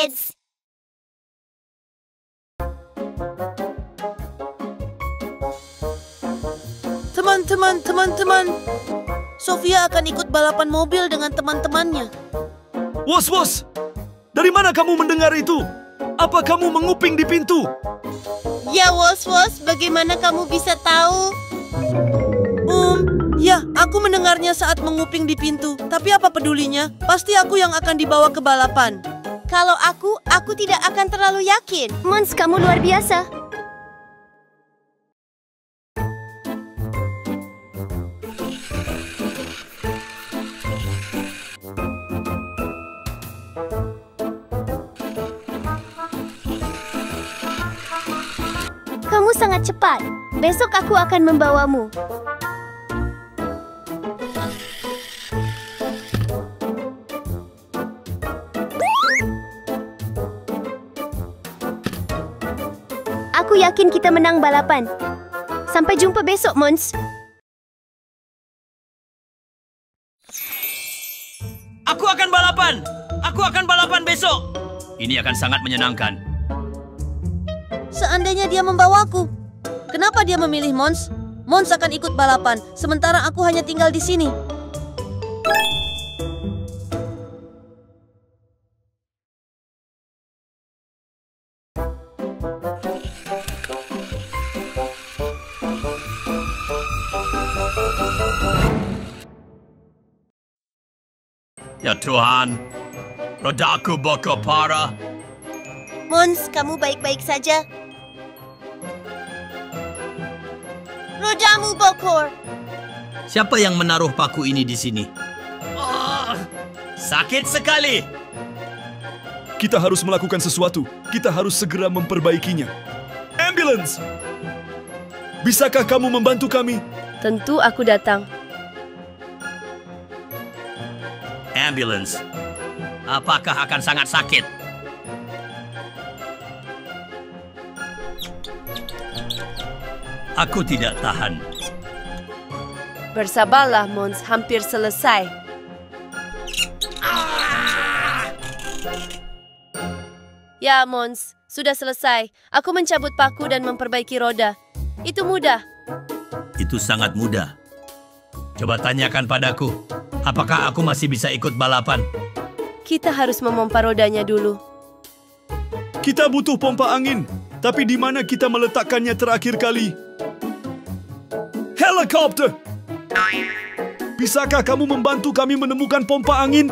Yes! Teman-teman. Sofia akan ikut balapan mobil dengan teman-temannya. Wos, dari mana kamu mendengar itu? Apa kamu menguping di pintu? Ya, Wos, bagaimana kamu bisa tahu? Ya, aku mendengarnya saat menguping di pintu. Tapi apa pedulinya? Pasti aku yang akan dibawa ke balapan. Kalau aku tidak akan terlalu yakin. Mons, kamu luar biasa. Kamu sangat cepat. Besok aku akan membawamu. Aku yakin kita menang balapan. Sampai jumpa besok, Mons. Aku akan balapan besok. Ini akan sangat menyenangkan. Seandainya dia membawaku, kenapa dia memilih Mons? Mons akan ikut balapan, sementara aku hanya tinggal di sini. Ya Tuhan, rodaku bokor parah. Mons, kamu baik-baik saja? Rodamu bokor. Siapa yang menaruh paku ini di sini? Sakit sekali. Kita harus melakukan sesuatu. Kita harus segera memperbaikinya. Ambulance! Bisakah kamu membantu kami? Tentu aku datang. Ambulance. Apakah akan sangat sakit? Aku tidak tahan. Bersabarlah, Mons. Hampir selesai. Ya, Mons. Sudah selesai. Aku mencabut paku dan memperbaiki roda. Itu mudah. Itu sangat mudah. Coba tanyakan padaku. Apakah aku masih bisa ikut balapan? Kita harus memompa rodanya dulu. Kita butuh pompa angin. Tapi di mana kita meletakkannya terakhir kali? Helikopter! Bisakah kamu membantu kami menemukan pompa angin?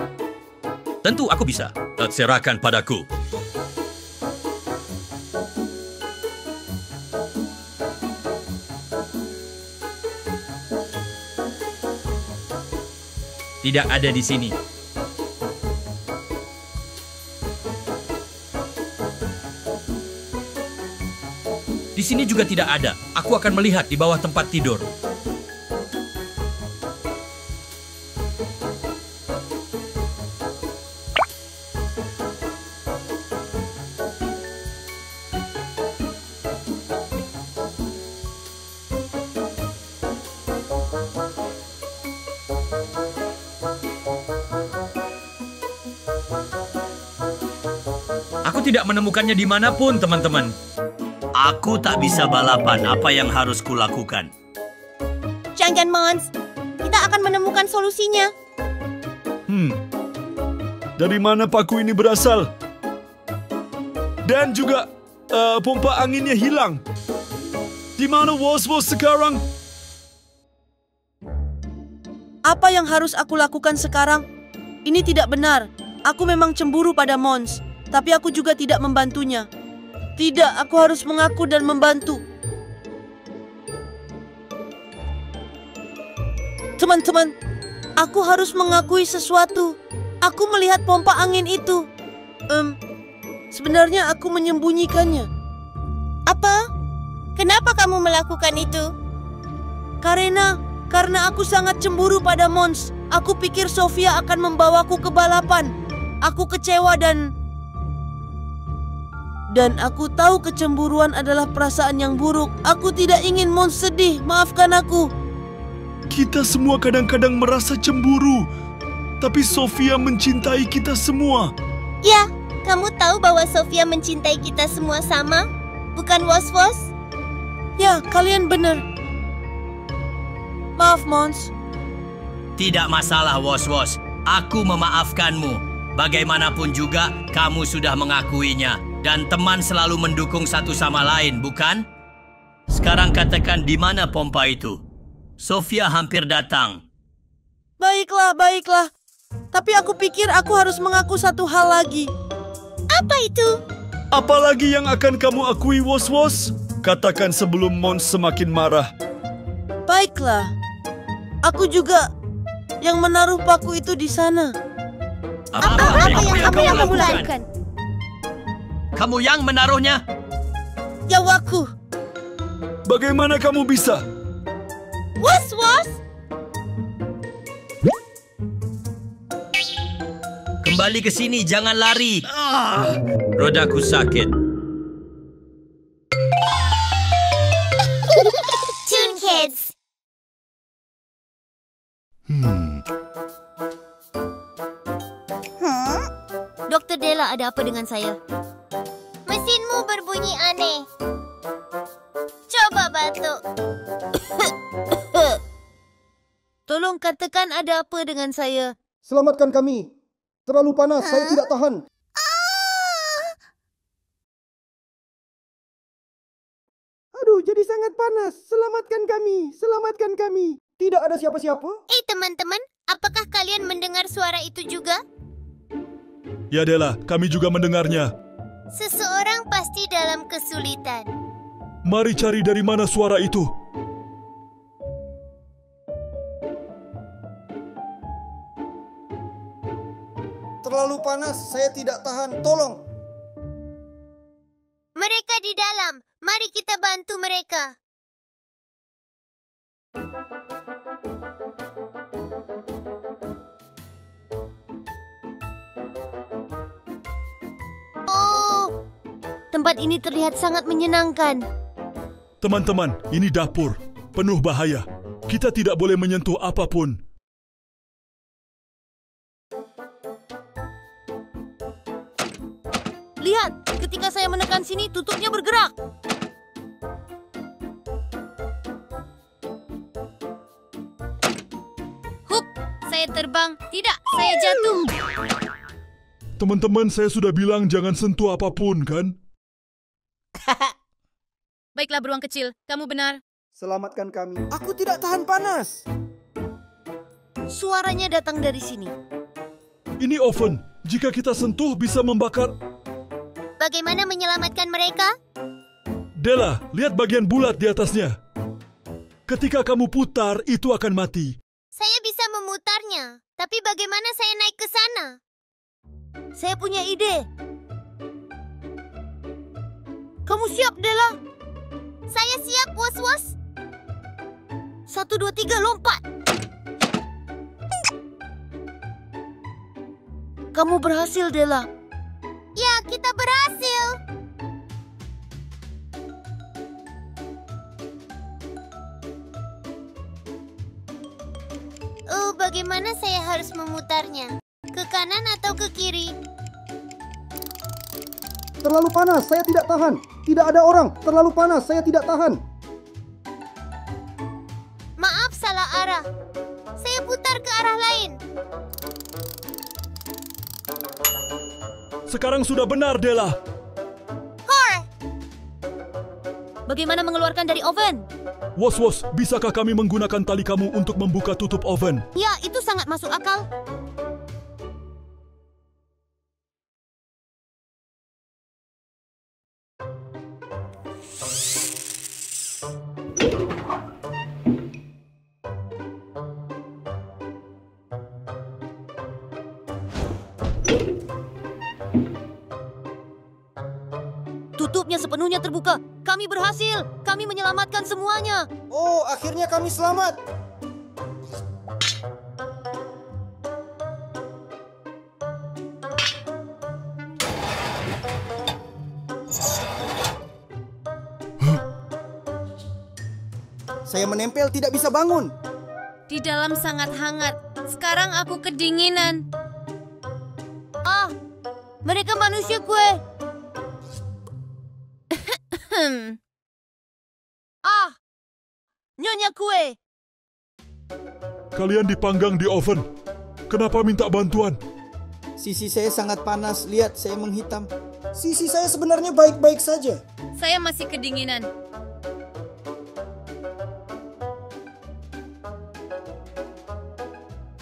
Tentu aku bisa. Serahkan padaku. Tidak ada di sini. Di sini juga tidak ada. Aku akan melihat di bawah tempat tidur. Aku tidak menemukannya dimanapun, teman-teman. Aku tak bisa balapan. Apa yang harus kulakukan? Jangan, Mons. Kita akan menemukan solusinya. Dari mana paku ini berasal? Dan juga pompa anginnya hilang. Di mana Wos sekarang? Apa yang harus aku lakukan sekarang? Ini tidak benar. Aku memang cemburu pada Mons. Tapi aku juga tidak membantunya. Tidak, aku harus mengaku dan membantu. Teman-teman, aku harus mengakui sesuatu. Aku melihat pompa angin itu. Sebenarnya aku menyembunyikannya. Apa? Kenapa kamu melakukan itu? Karena aku sangat cemburu pada Mons. Aku pikir Sofia akan membawaku ke balapan. Aku kecewa dan aku tahu kecemburuan adalah perasaan yang buruk. Aku tidak ingin Mons sedih. Maafkan aku. Kita semua kadang-kadang merasa cemburu. Tapi Sofia mencintai kita semua. Ya, Kamu tahu bahwa Sofia mencintai kita semua sama? Bukan Was-Was? Ya, kalian benar. Maaf, Mons. Tidak masalah, Was-Was. Aku memaafkanmu. Bagaimanapun juga, kamu sudah mengakuinya. Dan teman selalu mendukung satu sama lain, bukan? Sekarang katakan di mana pompa itu. Sofia hampir datang. Baiklah, baiklah. Tapi aku pikir aku harus mengaku satu hal lagi. Apa itu? Apalagi yang akan kamu akui, Was-Was? Katakan sebelum Mons semakin marah. Baiklah. Aku juga yang menaruh paku itu di sana. Apa yang kamu lakukan? Kamu yang menaruhnya? Ya, aku. Bagaimana kamu bisa? Was-Was? Kembali ke sini, jangan lari. Rodaku sakit. Toon Kids. Dokter Della, ada apa dengan saya? Mesinmu berbunyi aneh. Coba batuk. Tolong katakan ada apa dengan saya. Selamatkan kami. Terlalu panas, saya tidak tahan. Aduh, jadi sangat panas. Selamatkan kami, selamatkan kami. Tidak ada siapa-siapa. Teman-teman, apakah kalian mendengar suara itu juga? Ya Della, kami juga mendengarnya. Seseorang pasti dalam kesulitan. Mari cari dari mana suara itu. Terlalu panas, saya tidak tahan. Tolong. Mereka di dalam. Mari kita bantu mereka. Oh, tempat ini terlihat sangat menyenangkan. Teman-teman, ini dapur. Penuh bahaya. Kita tidak boleh menyentuh apapun. Lihat, ketika saya menekan sini, tutupnya bergerak. Hup, saya terbang. Tidak, saya jatuh. Teman-teman, saya sudah bilang jangan sentuh apapun, kan? Baiklah beruang kecil, kamu benar. Selamatkan kami. Aku tidak tahan panas. Suaranya datang dari sini. Ini oven. Jika kita sentuh, bisa membakar. Bagaimana menyelamatkan mereka? Della, lihat bagian bulat di atasnya. Ketika kamu putar, itu akan mati. Saya bisa memutarnya, tapi bagaimana saya naik ke sana? Saya punya ide. Kamu siap, Della? Saya siap, Was-Was. 1, 2, 3, lompat. Kamu berhasil, Della. Ya, kita berhasil. Bagaimana saya harus memutarnya? Ke kanan atau ke kiri? Terlalu panas, saya tidak tahan. Tidak ada orang. Terlalu panas, saya tidak tahan. Maaf, salah arah. Saya putar ke arah lain. Sekarang sudah benar, Della. Hor! Bagaimana mengeluarkan dari oven? Was-was, bisakah kami menggunakan tali kamu untuk membuka tutup oven? Ya, itu sangat masuk akal. Tutupnya sepenuhnya terbuka. Kami berhasil. Kami menyelamatkan semuanya. Oh, akhirnya kami selamat. Saya menempel tidak bisa bangun. Di dalam sangat hangat. Sekarang aku kedinginan. Mereka manusia kue. Nyonya kue. Kalian dipanggang di oven. Kenapa minta bantuan? Sisi saya sangat panas, lihat saya menghitam. Sisi saya sebenarnya baik-baik saja. Saya masih kedinginan.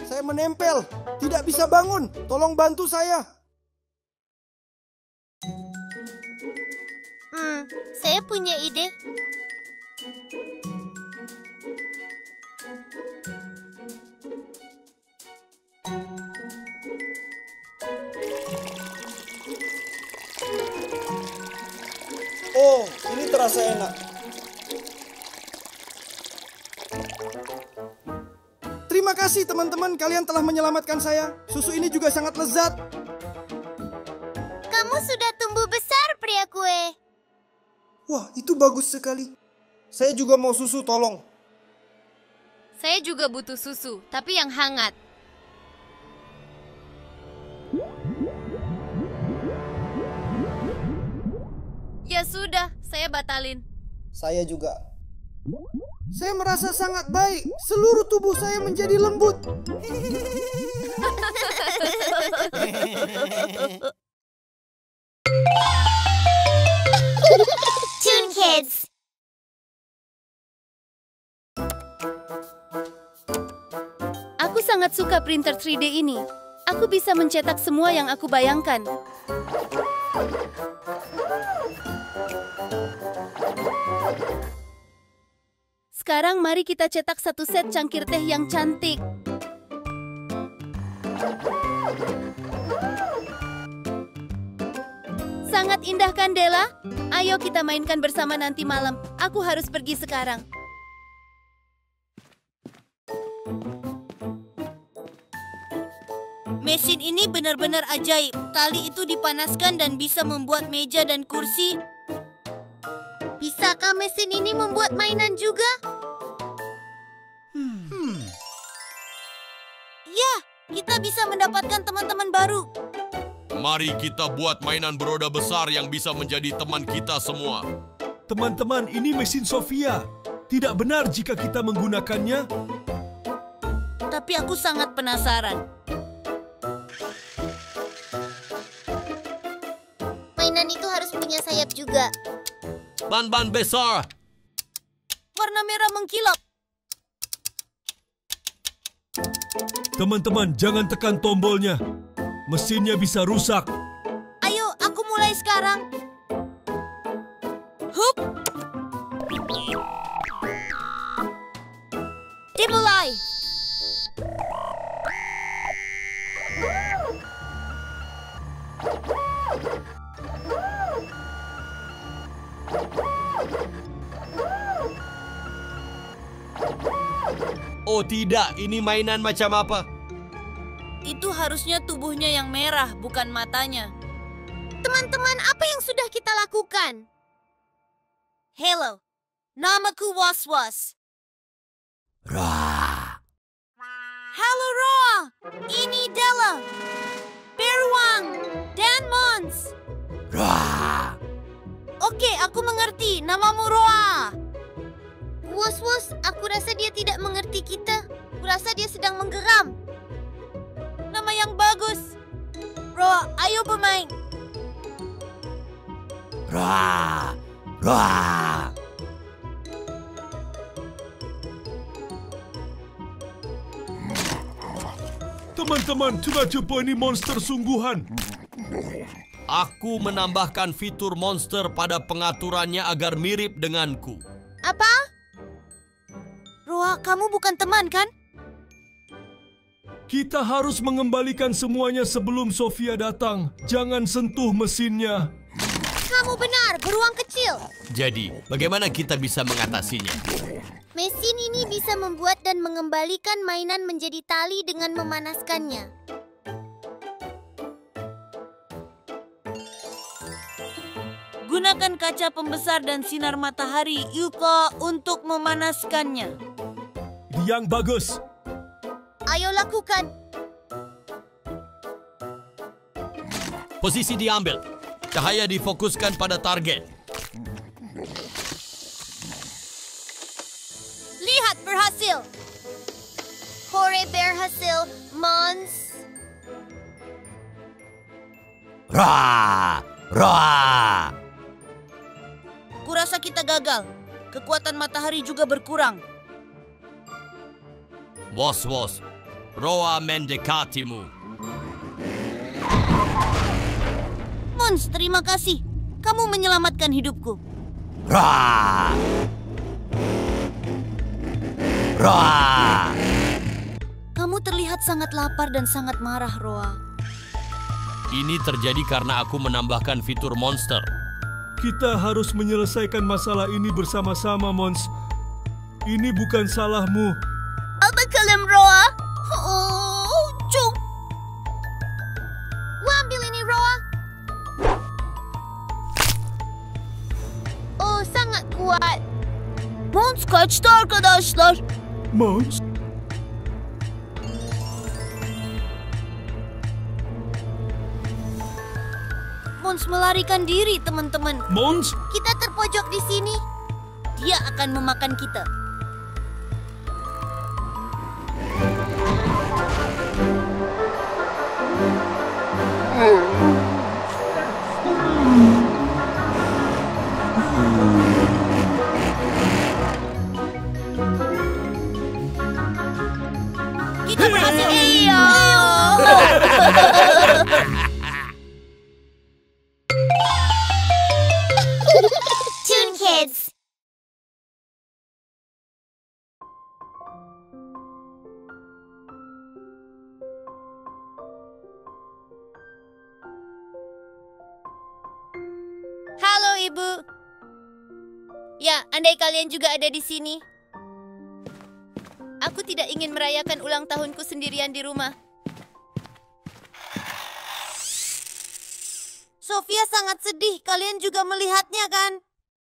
Saya menempel, tidak bisa bangun. Tolong bantu saya. Saya punya ide. Oh, ini terasa enak. Terima kasih teman-teman, kalian telah menyelamatkan saya. Susu ini juga sangat lezat. Kamu sudah tumbuh besar, pria kue. Wah, itu bagus sekali. Saya juga mau susu, tolong. Saya juga butuh susu, tapi yang hangat. Ya sudah, saya batalin. Saya juga. Saya merasa sangat baik. Seluruh tubuh saya menjadi lembut. Toon Kids. Aku sangat suka printer 3D ini. Aku bisa mencetak semua yang aku bayangkan. Sekarang mari kita cetak satu set cangkir teh yang cantik. Sangat indah kan, Della? Ayo kita mainkan bersama nanti malam. Aku harus pergi sekarang. Mesin ini benar-benar ajaib. Tali itu dipanaskan dan bisa membuat meja dan kursi. Bisakah mesin ini membuat mainan juga? Ya, kita bisa mendapatkan teman-teman baru. Mari kita buat mainan beroda besar yang bisa menjadi teman kita semua. Teman-teman, ini mesin Sofia. Tidak benar jika kita menggunakannya. Tapi aku sangat penasaran. Mainan itu harus punya sayap juga. Ban-ban besar. Warna merah mengkilap. Teman-teman, jangan tekan tombolnya. Mesinnya bisa rusak. Ayo, aku mulai sekarang. Hup! Dimulai! Oh tidak, ini mainan macam apa? Itu harusnya tubuhnya yang merah, bukan matanya. Teman-teman, apa yang sudah kita lakukan? Hello, namaku Was-Was. Rah. Halo, Roa. Ini Della. Beruang. Dan Mons. Rah. Oke, aku mengerti. Namamu Roa. Was-Was, aku rasa dia tidak mengerti kita. Kurasa dia sedang menggeram. Nama yang bagus. Roa, ayo bermain. Rah. Rah. Teman-teman, sudah jumpa ini monster sungguhan. Aku menambahkan fitur monster pada pengaturannya agar mirip denganku. Apa? Roa, kamu bukan teman, kan? Kita harus mengembalikan semuanya sebelum Sofia datang. Jangan sentuh mesinnya. Kamu benar, beruang kecil. Jadi, bagaimana kita bisa mengatasinya? Mesin ini bisa membuat dan mengembalikan mainan menjadi tali dengan memanaskannya. Gunakan kaca pembesar dan sinar matahari, Yuko, untuk memanaskannya. Yang bagus. Ayo lakukan. Posisi diambil. Cahaya difokuskan pada target. Lihat, berhasil. Hore, berhasil. Mons. Roar! Roar! Kurasa kita gagal. Kekuatan matahari juga berkurang. Was-was, Roa mendekatimu. Mons, terima kasih. Kamu menyelamatkan hidupku. Roar! Roar! Kamu terlihat sangat lapar dan sangat marah, Roa. Ini terjadi karena aku menambahkan fitur monster. Kita harus menyelesaikan masalah ini bersama-sama, Mons. Ini bukan salahmu. Apa kalian, Roa? Oh, cuk. Ambil ini, Roa. Oh, sangat kuat. Mons kaçtı arkadaşlar. Mons, Mons melarikan diri, teman-teman. Mons, Kita terpojok di sini. Dia akan memakan kita. Kita berhasil. Iya. Toon Kids. Halo, Ibu. Ya, andai kalian juga ada di sini. Aku tidak ingin merayakan ulang tahunku sendirian di rumah. Sofia sangat sedih. Kalian juga melihatnya, kan?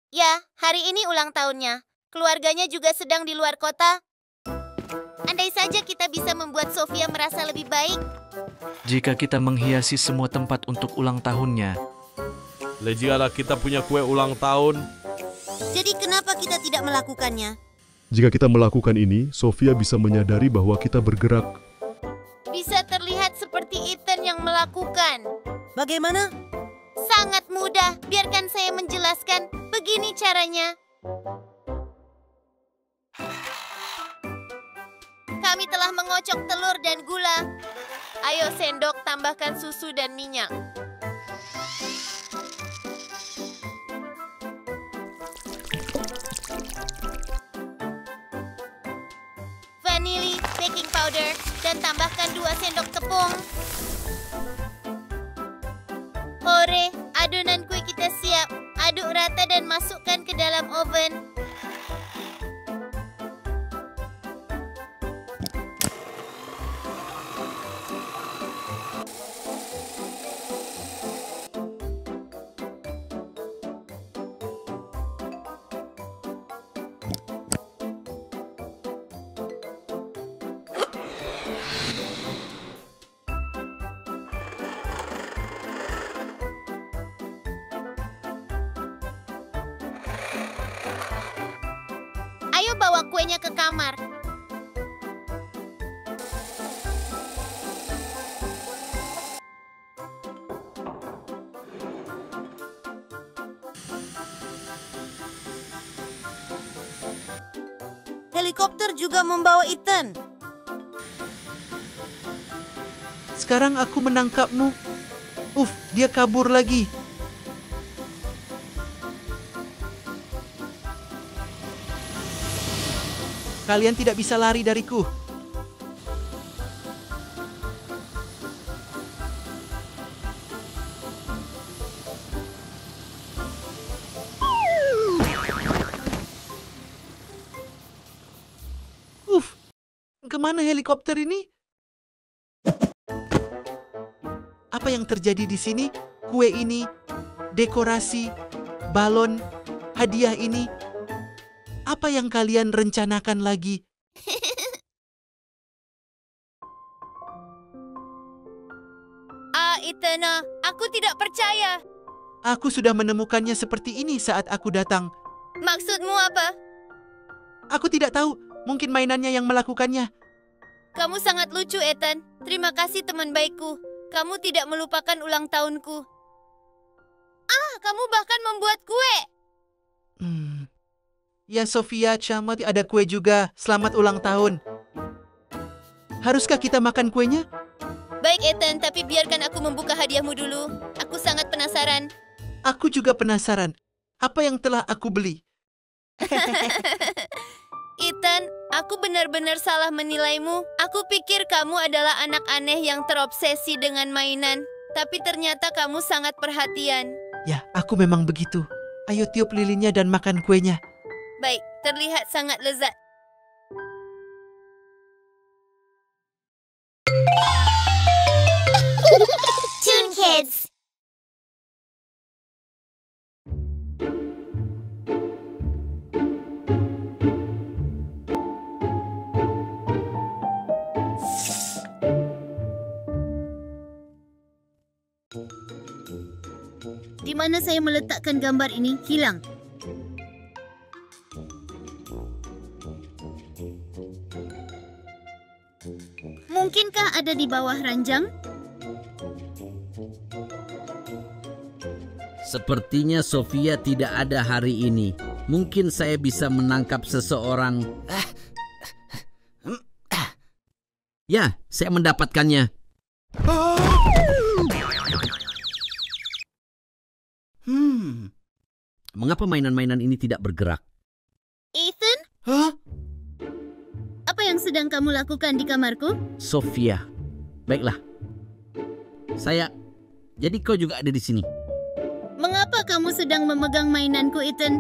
Ya, hari ini ulang tahunnya. Keluarganya juga sedang di luar kota. Andai saja kita bisa membuat Sofia merasa lebih baik. Jika kita menghiasi semua tempat untuk ulang tahunnya, Jikalau kita punya kue ulang tahun, Jadi kenapa kita tidak melakukannya? Jika kita melakukan ini, Sofia bisa menyadari bahwa kita bergerak. Bisa terlihat seperti Ethan yang melakukan. Bagaimana? Sangat mudah, biarkan saya menjelaskan. Begini caranya. Kami telah mengocok telur dan gula. Ayo sendok, tambahkan susu dan minyak. Vanili, baking powder, dan tambahkan 2 sendok tepung. Hore, adonan kue kita siap. Aduk rata dan masukkan ke dalam oven. Ayo bawa kuenya ke kamar. Helikopter juga membawa Ethan. Sekarang aku menangkapmu. Dia kabur lagi. Kalian tidak bisa lari dariku. Kemana helikopter ini? Apa yang terjadi di sini? Kue ini, dekorasi, balon, hadiah ini. Apa yang kalian rencanakan lagi? Ethan. Aku tidak percaya. Aku sudah menemukannya seperti ini saat aku datang. Maksudmu apa? Aku tidak tahu, mungkin mainannya yang melakukannya. Kamu sangat lucu, Ethan. Terima kasih teman baikku. Kamu tidak melupakan ulang tahunku. Kamu bahkan membuat kue. Ya Sofia, Chamat, ada kue juga. Selamat ulang tahun. Haruskah kita makan kuenya? Baik, Ethan, tapi biarkan aku membuka hadiahmu dulu. Aku sangat penasaran. Aku juga penasaran. Apa yang telah aku beli? Ethan, aku benar-benar salah menilaimu. Aku pikir kamu adalah anak aneh yang terobsesi dengan mainan. Tapi ternyata kamu sangat perhatian. Ya, aku memang begitu. Ayo tiup lilinnya dan makan kuenya. Baik, terlihat sangat lezat. Toon Kids. Di mana saya meletakkan gambar ini hilang. Mungkinkah ada di bawah ranjang? Sepertinya Sofia tidak ada hari ini. Mungkin saya bisa menangkap seseorang. Ya, saya mendapatkannya. Mengapa mainan-mainan ini tidak bergerak? Ethan? Apa yang sedang kamu lakukan di kamarku? Sofia. Baiklah. Jadi kau juga ada di sini. Mengapa kamu sedang memegang mainanku, Ethan?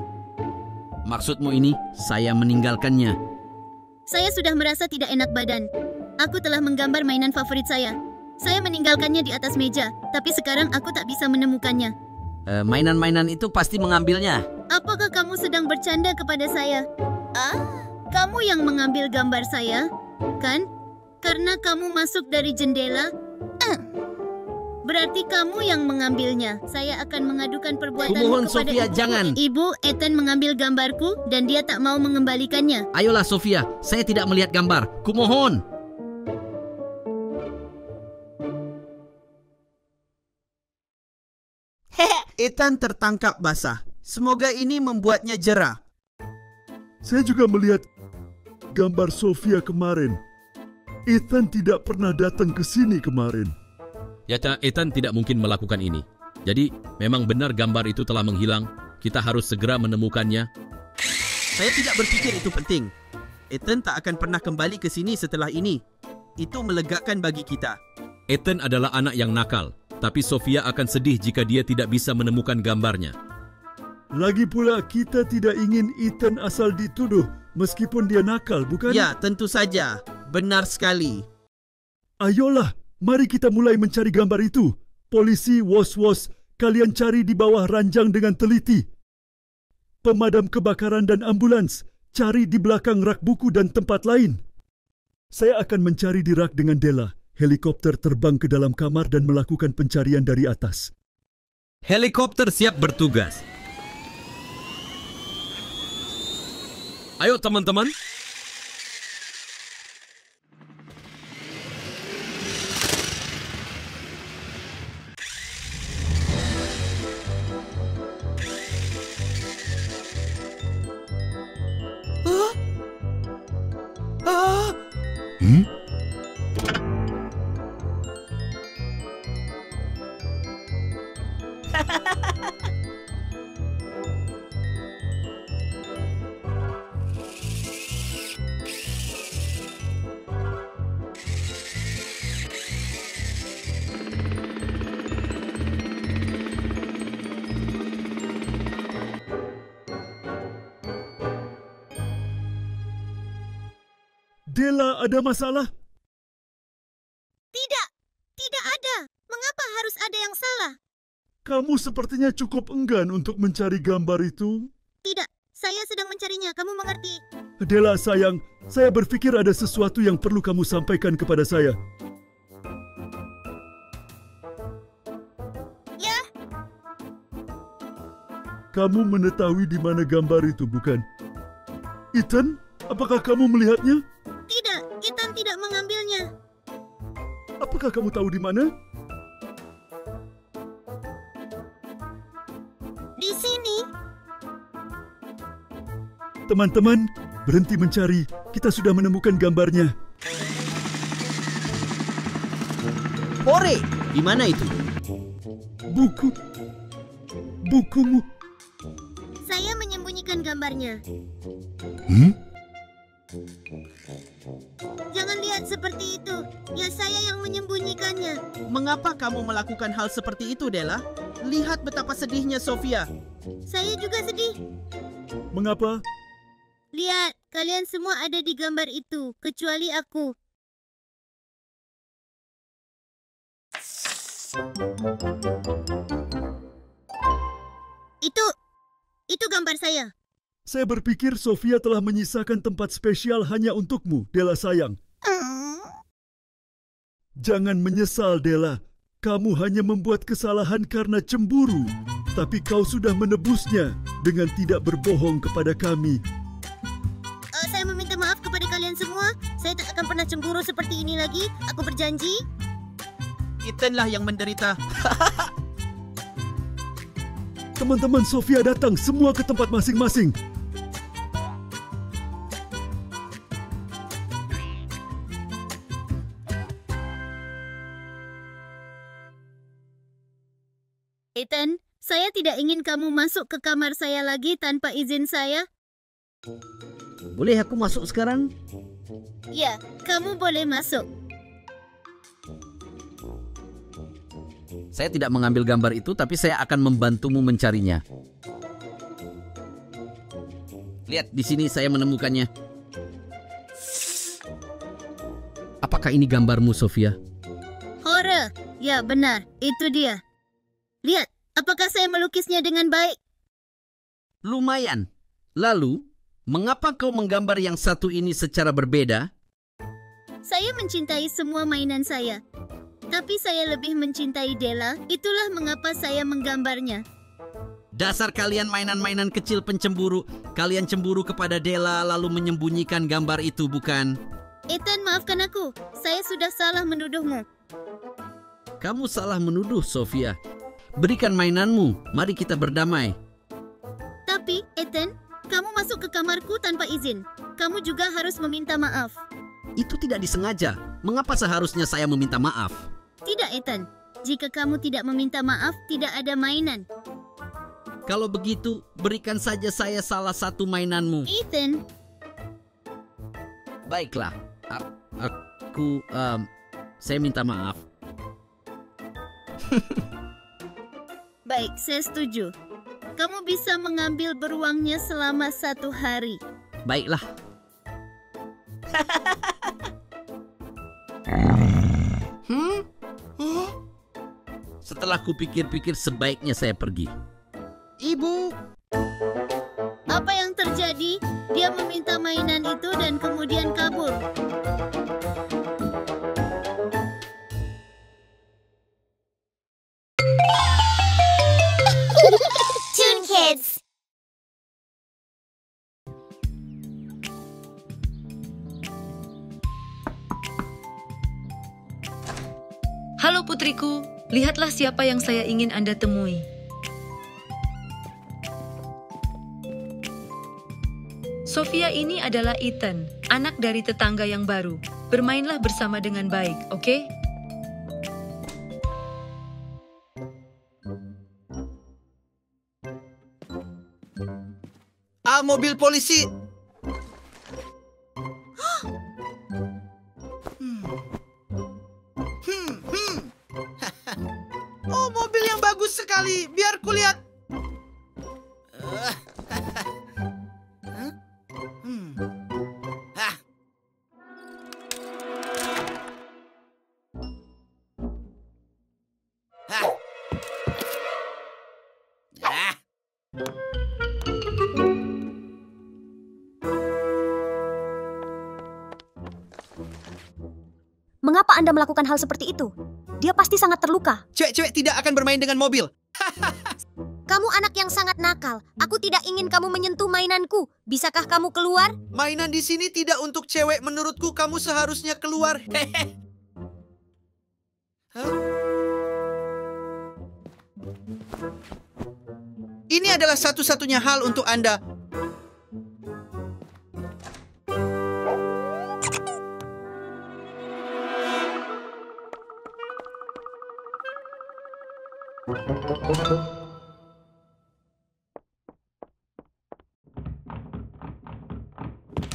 Maksudmu ini, saya meninggalkannya. Saya sudah merasa tidak enak badan. Aku telah menggambar mainan favorit saya. Saya meninggalkannya di atas meja, tapi sekarang aku tak bisa menemukannya. Mainan-mainan itu pasti mengambilnya. Apakah kamu sedang bercanda kepada saya? Kamu yang mengambil gambar saya, kan? Karena kamu masuk dari jendela? Berarti kamu yang mengambilnya. Saya akan mengadukan perbuatanmu Kumohon, kepada Sofia, jangan. Ibu, Ethan mengambil gambarku dan dia tak mau mengembalikannya. Ayolah Sofia, saya tidak melihat gambar. Kumohon. Ethan tertangkap basah. Semoga ini membuatnya jera. Saya juga melihat gambar Sofia kemarin. Ethan tidak pernah datang ke sini kemarin. Ya, Ethan tidak mungkin melakukan ini. Jadi, memang benar gambar itu telah menghilang. Kita harus segera menemukannya. Saya tidak berpikir itu penting. Ethan tak akan pernah kembali ke sini setelah ini. Itu melegakan bagi kita. Ethan adalah anak yang nakal, tapi Sofia akan sedih jika dia tidak bisa menemukan gambarnya. Lagi pula kita tidak ingin Ethan asal dituduh meskipun dia nakal, bukan? Ya, tentu saja. Benar sekali. Ayolah, mari kita mulai mencari gambar itu. Polisi, was-was, kalian cari di bawah ranjang dengan teliti. Pemadam kebakaran dan ambulans, cari di belakang rak buku dan tempat lain. Saya akan mencari di rak dengan Della. Helikopter terbang ke dalam kamar dan melakukan pencarian dari atas. Helikopter siap bertugas. Ayo teman-teman. Della, ada masalah? Tidak, tidak ada. Mengapa harus ada yang salah? Kamu sepertinya cukup enggan untuk mencari gambar itu. Tidak, saya sedang mencarinya. Kamu mengerti? Della sayang, saya berpikir ada sesuatu yang perlu kamu sampaikan kepada saya. Kamu mengetahui di mana gambar itu, bukan? Ethan, apakah kamu melihatnya? Tidak, Ethan tidak mengambilnya. Apakah kamu tahu di mana? Di sini. Teman-teman, berhenti mencari. Kita sudah menemukan gambarnya. Hore! Di mana itu? Bukumu. Saya menyembunyikan gambarnya. Jangan lihat seperti itu. Ya, saya yang menyembunyikannya. Mengapa kamu melakukan hal seperti itu, Della? Lihat betapa sedihnya Sofia. Saya juga sedih. Mengapa? Lihat, kalian semua ada di gambar itu, kecuali aku. Itu gambar saya. Saya berpikir Sofia telah menyisakan tempat spesial hanya untukmu, Della sayang. Jangan menyesal, Della. Kamu hanya membuat kesalahan karena cemburu. Tapi kau sudah menebusnya dengan tidak berbohong kepada kami. Saya meminta maaf kepada kalian semua. Saya tak akan pernah cemburu seperti ini lagi. Aku berjanji. Ethanlah yang menderita. Teman-teman Sofia datang semua ke tempat masing-masing. Ethan, saya tidak ingin kamu masuk ke kamar saya lagi tanpa izin saya. Boleh aku masuk sekarang? Ya, kamu boleh masuk. Saya tidak mengambil gambar itu, tapi saya akan membantumu mencarinya. Lihat, di sini saya menemukannya. Apakah ini gambarmu, Sofia? Hore, ya benar, itu dia. Lihat, apakah saya melukisnya dengan baik? Lumayan. Lalu, mengapa kau menggambar yang satu ini secara berbeda? Saya mencintai semua mainan saya. Tapi saya lebih mencintai Della, itulah mengapa saya menggambarnya. Dasar kalian mainan-mainan kecil pencemburu. Kalian cemburu kepada Della lalu menyembunyikan gambar itu, bukan? Ethan, maafkan aku. Saya sudah salah menuduhmu. Kamu salah menuduh, Sofia. Berikan mainanmu, mari kita berdamai. Tapi, Ethan, kamu masuk ke kamarku tanpa izin. Kamu juga harus meminta maaf. Itu tidak disengaja. Mengapa seharusnya saya meminta maaf? Tidak, Ethan. Jika kamu tidak meminta maaf, tidak ada mainan. Kalau begitu, berikan saja saya salah satu mainanmu. Ethan. Baiklah. Saya minta maaf. Baik, saya setuju. Kamu bisa mengambil beruangnya selama 1 hari. Baiklah. Setelah kupikir-pikir sebaiknya saya pergi. Ibu! Apa yang terjadi? Dia meminta mainan itu dan kemudian kabur. Toon Kids. Halo putriku, lihatlah siapa yang saya ingin Anda temui. Sofia ini adalah Ethan, anak dari tetangga yang baru. Bermainlah bersama dengan baik, oke? Mobil polisi! Oh, mobil yang bagus sekali. Biar kulihat. Mengapa Anda melakukan hal seperti itu? Dia pasti sangat terluka. Cewek-cewek tidak akan bermain dengan mobil. Kamu anak yang sangat nakal. Aku tidak ingin kamu menyentuh mainanku. Bisakah kamu keluar? Mainan di sini tidak untuk cewek. Menurutku kamu seharusnya keluar. Hehe. Ini adalah satu-satunya hal untuk Anda.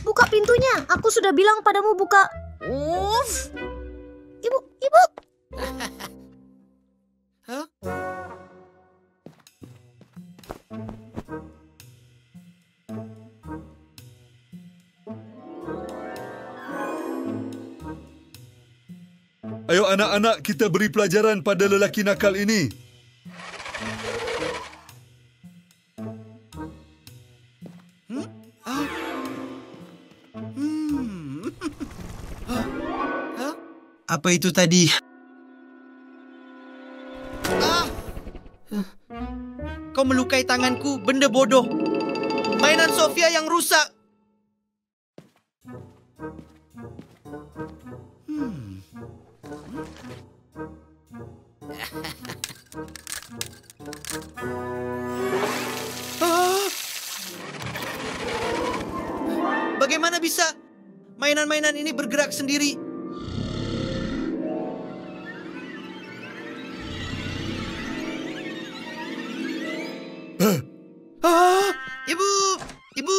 Buka pintunya. Aku sudah bilang padamu buka. Uff. Ibu. Hah? Ayo anak-anak, kita beri pelajaran pada lelaki nakal ini. Apa itu tadi? Kau melukai tanganku, benda bodoh. Mainan Sofia yang rusak. Bagaimana bisa mainan-mainan ini bergerak sendiri? Ibu!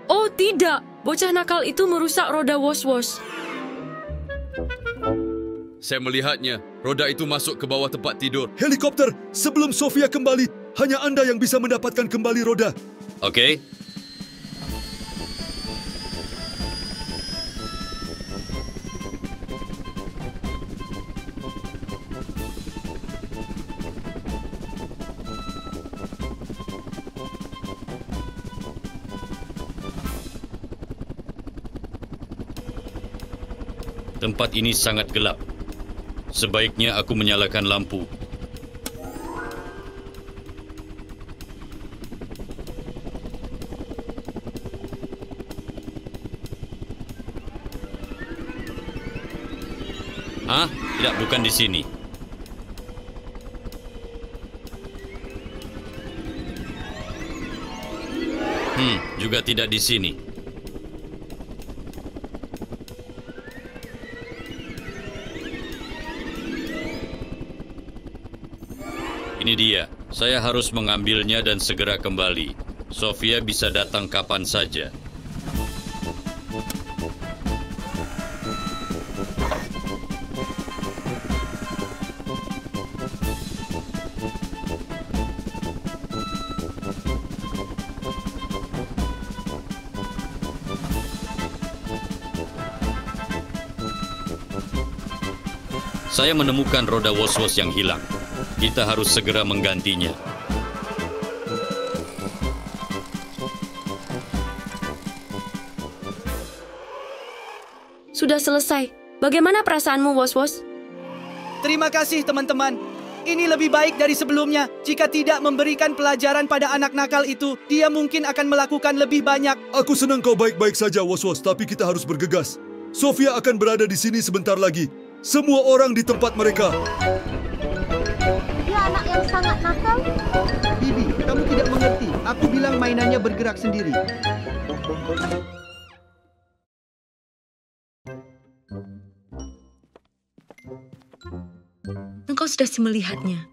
Oh tidak, bocah nakal itu merusak roda was-was. Saya melihatnya. Roda itu masuk ke bawah tempat tidur. Helikopter, sebelum Sofia kembali, hanya Anda yang bisa mendapatkan kembali roda. Oke. Tempat ini sangat gelap. Sebaiknya aku menyalakan lampu. Hah? Tidak, bukan di sini. Juga tidak di sini. Ini dia. Saya harus mengambilnya dan segera kembali. Sofia bisa datang kapan saja. Saya menemukan roda was-was yang hilang. Kita harus segera menggantinya. Sudah selesai. Bagaimana perasaanmu, was-was? Terima kasih, teman-teman. Ini lebih baik dari sebelumnya. Jika tidak memberikan pelajaran pada anak nakal itu, dia mungkin akan melakukan lebih banyak. Aku senang kau baik-baik saja, was-was, tapi kita harus bergegas. Sofia akan berada di sini sebentar lagi. Semua orang di tempat mereka. Dia anak yang sangat nakal. Bibi, kamu tidak mengerti. Aku bilang mainannya bergerak sendiri. Engkau sudah melihatnya.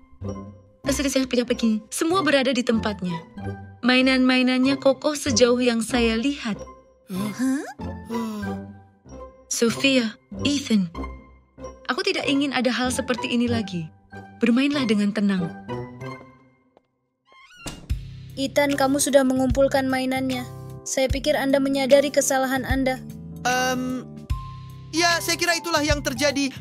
Semua berada di tempatnya. Mainan-mainannya kokoh sejauh yang saya lihat. Sofia, Ethan, aku tidak ingin ada hal seperti ini lagi. Bermainlah dengan tenang. Ethan, kamu sudah mengumpulkan mainannya. Saya pikir Anda menyadari kesalahan Anda. Ya, saya kira itulah yang terjadi.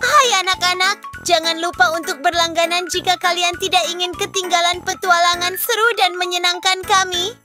Hai anak-anak, jangan lupa untuk berlangganan jika kalian tidak ingin ketinggalan petualangan seru dan menyenangkan kami.